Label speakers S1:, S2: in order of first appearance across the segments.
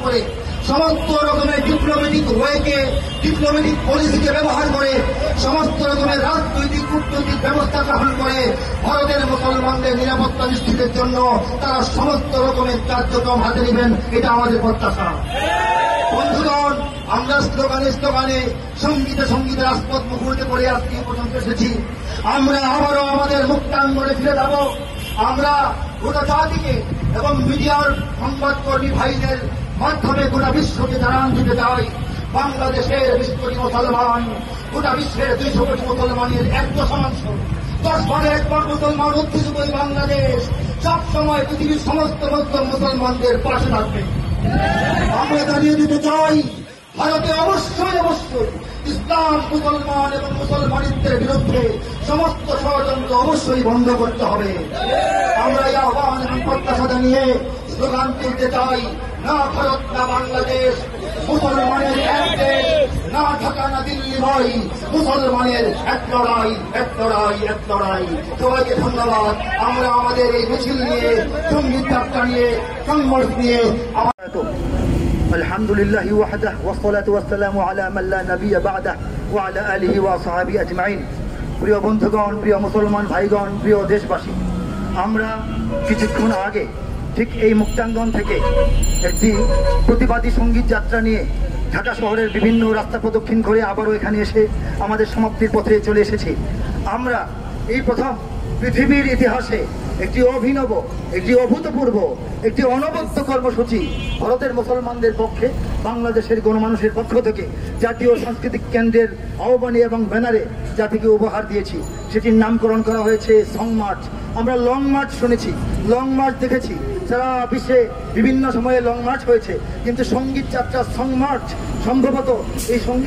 S1: করে সমস্ত রকমের ডিপ্লোম্যাটিক ওয়েকে, ডিপ্লোম্যাটিক পলিসিকে ব্যবহার করে সমস্ত রকমের রাজনৈতিক কূটনৈতিক ব্যবস্থা গ্রহণ করে ভারতের মুসলমানদের নিরাপত্তা নিশ্চিতের জন্য তারা সমস্ত রকমের কার্যক্রম হাতে নেবেন, এটা আমাদের প্রত্যাশা। বন্ধুগণ, আমরা স্লোগানে সঙ্গীতে রাজপথ মুখরিত করে আজকে পর্যন্ত এসেছি। আমরা আবারও আমাদের মুক্তাঙ্গনে ফিরে যাব। আমরা গোটা জাতিকে এবং মিডিয়ার সংবাদকর্মী ভাইদের মাধ্যমে গোটা বিশ্বকে জানান দিতে চাই, বাংলাদেশের 20 কোটি মুসলমান, গোটা বিশ্বের 200 কোটি মুসলমানের 1/10, 10 ভাগের 1 ভাগ মুসলমান অধ্যুষিত বাংলাদেশ সবসময় পৃথিবীর সমস্ত মুসলমানদের পাশে থাকবে। আমরা জানিয়ে দিতে চাই, ভারতে অবশ্যই ইসলাম, মুসলমান এবং মুসলমানিত্বের বিরুদ্ধে সমস্ত ষড়যন্ত্র অবশ্যই বন্ধ করতে হবে। আমরা এই আহ্বান এবং প্রত্যাশা জানিয়ে স্লোগান তুলতে চাই, না ভারত না বাংলাদেশ, মুসলমানের এক দেশ, না ঢাকা না দিল্লি ভাই, মুসলমানের এক লড়াই, এক লড়াই, এক লড়াই। সবাইকে ধন্যবাদ। আমরা আমাদের এই মিছিল নিয়ে, সঙ্গীত যাত্রা নিয়ে, সংঘর্ষ নিয়ে
S2: আলহামদুলিল্লাহি ওয়াহদাহু ওয়াসসালাতু ওয়াসসালামু আলা মান লা নাবিয়্যা বা'দাহু ওয়া আলা আলিহি ওয়া সাহবিহি আজমাইন। প্রিয় বন্ধুগণ, প্রিয় মুসলমান ভাইগণ, প্রিয় দেশবাসী, আমরা কিছুক্ষণ আগে ঠিক এই মুক্তাঙ্গন থেকে একটি প্রতিবাদী সঙ্গীত যাত্রা নিয়ে ঢাকা শহরের বিভিন্ন রাস্তা প্রদক্ষিণ করে আবারও এখানে এসে আমাদের সমাপ্তির পথে চলে এসেছি। আমরা এই প্রথম পৃথিবীর ইতিহাসে একটি অভিনব, একটি অভূতপূর্ব, একটি অনবদ্য কর্মসূচি ভারতের মুসলমানদের পক্ষে বাংলাদেশের গণমানুষের পক্ষ থেকে জাতীয় সাংস্কৃতিক কেন্দ্রের আহ্বানে এবং ব্যানারে জাতিকে উপহার দিয়েছি। সেটির নামকরণ করা হয়েছে সং মার্চ। আমরা লং মার্চ শুনেছি, লং মার্চ দেখেছি, সারা বিশ্বে বিভিন্ন সময়ে লং মার্চ হয়েছে, কিন্তু সঙ্গীত যাত্রা সং মার্চ সম্ভবত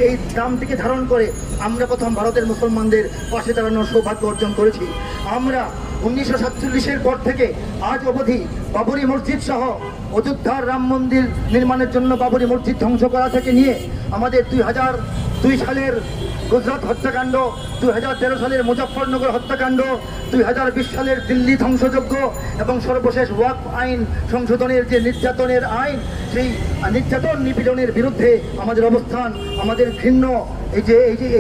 S2: এই নামটিকে ধারণ করে আমরা প্রথম ভারতের মুসলমানদের পাশে দাঁড়ানোর সৌভাগ্য অর্জন করেছি। আমরা 1947-এর পর থেকে আজ অবধি বাবরি মসজিদ সহ অযোধ্যার রাম মন্দির নির্মাণের জন্য বাবরি মসজিদ ধ্বংস করা থেকে নিয়ে আমাদের 2002 সালের গুজরাট হত্যাকাণ্ড, 2013 সালের মুজফ্ফরনগর হত্যাকাণ্ড, 2020 সালের দিল্লি ধ্বংসযজ্ঞ এবং সর্বশেষ ওয়াকফ আইন সংশোধনের যে নির্যাতনের আইন, সেই নির্যাতন নিপীড়নের বিরুদ্ধে আমাদের অবস্থান, আমাদের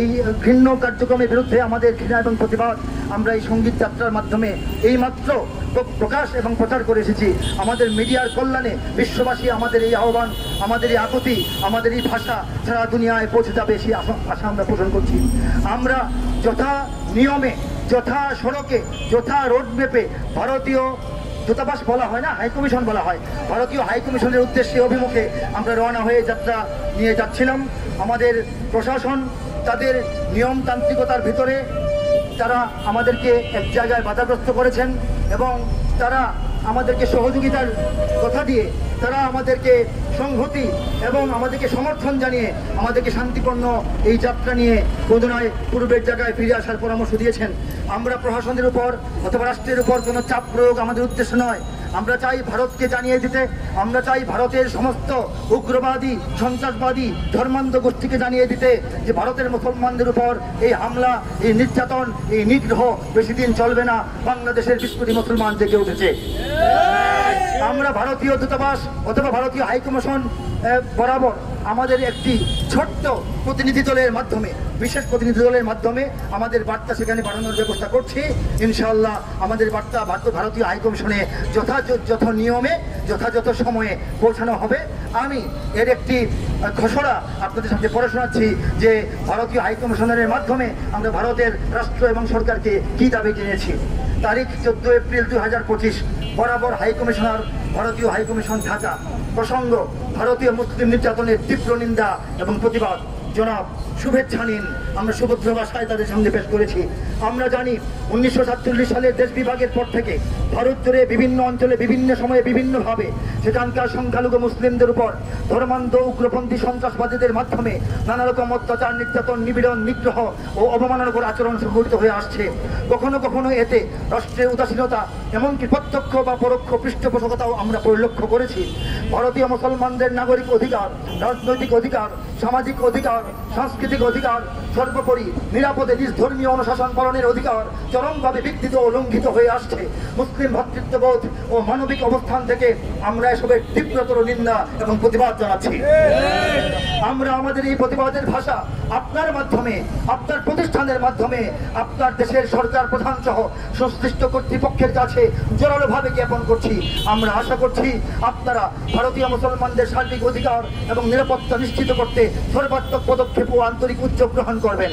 S2: এই ঘৃণ্য কার্যক্রমের বিরুদ্ধে আমাদের ঘৃণা এবং প্রতিবাদ আমরা এই সঙ্গীত যাত্রার মাধ্যমে এইমাত্র প্রকাশ এবং প্রচার করে এসেছি। আমাদের মিডিয়ার কল্যাণে বিশ্ববাসী আমাদের এই আহ্বান, আমাদের এই আকুতি, আমাদের এই ভাষা সারা দুনিয়ায় পৌঁছে যাবে সেই আশা আমরা পোষণ করছি। আমরা যথা নিয়মে, যথা সড়কে, যথা রোডম্যাপে ভারতীয় দূতাবাস বলা হয় না, হাইকমিশন বলা হয়, ভারতীয় হাইকমিশনের উদ্দেশ্যে অভিমুখে আমরা রওনা হয়ে যাত্রা নিয়ে যাচ্ছিলাম। আমাদের প্রশাসন তাদের নিয়মতান্ত্রিকতার ভিতরে তারা আমাদেরকে এক জায়গায় বাধাগ্রস্ত করেছেন এবং তারা আমাদেরকে সহযোগিতার কথা দিয়ে তারা আমাদেরকে সংহতি এবং আমাদেরকে সমর্থন জানিয়ে আমাদেরকে শান্তিপূর্ণ এই যাত্রা নিয়ে বোধহয় পূর্বের জায়গায় ফিরে আসার পরামর্শ দিয়েছেন। আমরা প্রশাসনের উপর অথবা রাষ্ট্রের উপর কোনো চাপ প্রয়োগ আমাদের উদ্দেশ্য নয়। আমরা চাই ভারতকে জানিয়ে দিতে, আমরা চাই ভারতের সমস্ত উগ্রবাদী, সন্ত্রাসবাদী, ধর্মান্ধ গোষ্ঠীকে জানিয়ে দিতে যে ভারতের মুসলমানদের উপর এই হামলা, এই নির্যাতন, এই নিগ্রহ বেশি দিন চলবে না। বাংলাদেশের 20 কোটি মুসলমান জেগে উঠেছে। আমরা ভারতীয় দূতাবাস অথবা ভারতীয় হাইকমিশন বরাবর আমাদের একটি ছোট্ট প্রতিনিধি দলের মাধ্যমে, বিশেষ প্রতিনিধি দলের মাধ্যমে আমাদের বার্তা সেখানে পাঠানোর ব্যবস্থা করছি। ইনশাআল্লাহ আমাদের বার্তা ভারতীয় হাইকমিশনে যথাযথ নিয়মে যথাযথ সময়ে পৌঁছানো হবে। আমি এর একটি খসড়া আপনাদের সামনে পড়ে শোনাচ্ছি যে ভারতীয় হাইকমিশনের মাধ্যমে আমরা ভারতের রাষ্ট্র এবং সরকারকে কী দাবি জানিয়েছি। তারিখ 14 এপ্রিল 2025 বরাবর হাইকমিশনার, ভারতীয় হাইকমিশন ঢাকা। প্রসঙ্গ: ভারতীয় মুসলিম নির্যাতনের তীব্র নিন্দা এবং প্রতিবাদ। জনাব শুভেচ্ছা নিন, আমরা সুভদ্র ভাষায় তাদের সামনে পেশ করেছি। আমরা জানি 1947 সালের দেশ বিভাগের পর থেকে ভারত জুড়ে বিভিন্ন অঞ্চলে বিভিন্ন সময়ে বিভিন্নভাবে সেখানকার সংখ্যালঘু মুসলিমদের উপর ধর্মান্ধ উগ্রপন্থী সন্ত্রাসবাদীদের মাধ্যমে নানা রকম অত্যাচার, নির্যাতন, নিপীড়ন, নিগ্রহ ও অবমাননাকর আচরণ সংঘটিত হয়ে আসছে। কখনো কখনো এতে রাষ্ট্রের উদাসীনতা, এমনকি প্রত্যক্ষ বা পরোক্ষ পৃষ্ঠপোষকতাও আমরা পরিলক্ষ্য করেছি। ভারতীয় মুসলমানদের নাগরিক অধিকার, রাজনৈতিক অধিকার, সামাজিক অধিকার, সাংস্কৃতিক অধিকার সর্বোপরি নিরাপদে নিজ ধর্মীয় অনুশাসন পালনের অধিকার চরমভাবে বিঘ্নিত ও লঙ্ঘিত হয়ে আসছে। মুসলিম ভ্রাতৃত্ববোধ ও মানবিক অবস্থান থেকে আমরা এসবের তীব্রতর নিন্দা এবং প্রতিবাদ জানাচ্ছি। আমরা আমাদের এই প্রতিবাদের ভাষা আপনার মাধ্যমে, আপনার প্রতিষ্ঠানের মাধ্যমে, আপনার দেশের সরকার প্রধান সহ সংশ্লিষ্ট কর্তৃপক্ষের কাছে জোরালোভাবে জ্ঞাপন করছি। আমরা আশা করছি আপনারা ভারতীয় মুসলমানদের সার্বিক অধিকার এবং নিরাপত্তা নিশ্চিত করতে সর্বাত্মক পদক্ষেপ ও আন্তরিক উদ্যোগ গ্রহণ করবেন।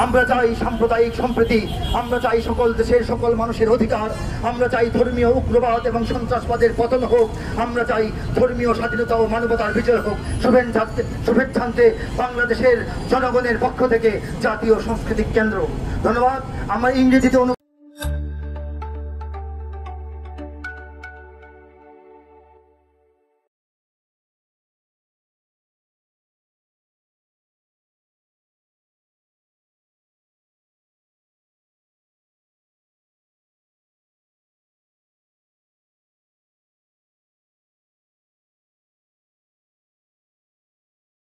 S2: আমরা চাই সাম্প্রদায়িক সম্প্রীতি, আমরা চাই সকল দেশের সকল মানুষের অধিকার, আমরা চাই ধর্মীয় উগ্রবাদ এবং সন্ত্রাসবাদের পতন হোক, আমরা চাই ধর্মীয় স্বাধীনতা ও মানবতার বিজয় হোক। শুভেচ্ছান্তে বাংলাদেশের জনগণের পক্ষ থেকে জাতীয় সাংস্কৃতিক কেন্দ্র। ধন্যবাদ। আমার ইংরেজিতে